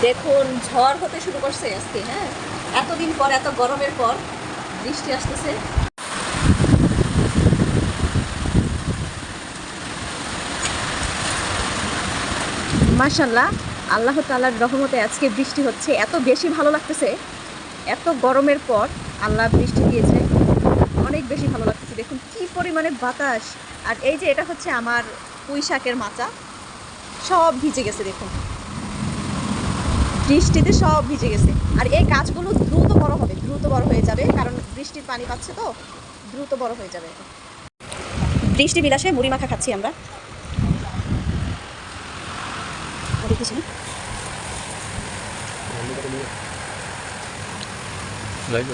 দেখুন ঝড় হতে শুরু করছে আজকে। হ্যাঁ, এতদিন পর, এত গরমের পর বৃষ্টি আসতেছে। মাশাআল্লাহ, আল্লাহ তাআলার রহমতে আজকে বৃষ্টি হচ্ছে, এত বেশি ভালো লাগতেছে। এত গরমের পর আল্লাহ বৃষ্টি দিয়েছে, অনেক বেশি ভালো লাগতেছে। দেখুন কি পরিমাণে বাতাস। আর এই যে এটা হচ্ছে আমার পুঁই শাকের মাচা, সব ভিজে গেছে। দেখুন বৃষ্টিতে সব ভিজে গেছে। আর এই গাছগুলো দ্রুত বড় হবে, দ্রুত বড় হয়ে যাবে, কারণ বৃষ্টির পানি পাচ্ছে তো, দ্রুত বড় হয়ে যাবে। বৃষ্টি বিলাসে মুড়ি মাখা খাচ্ছি আমরা। লাইভ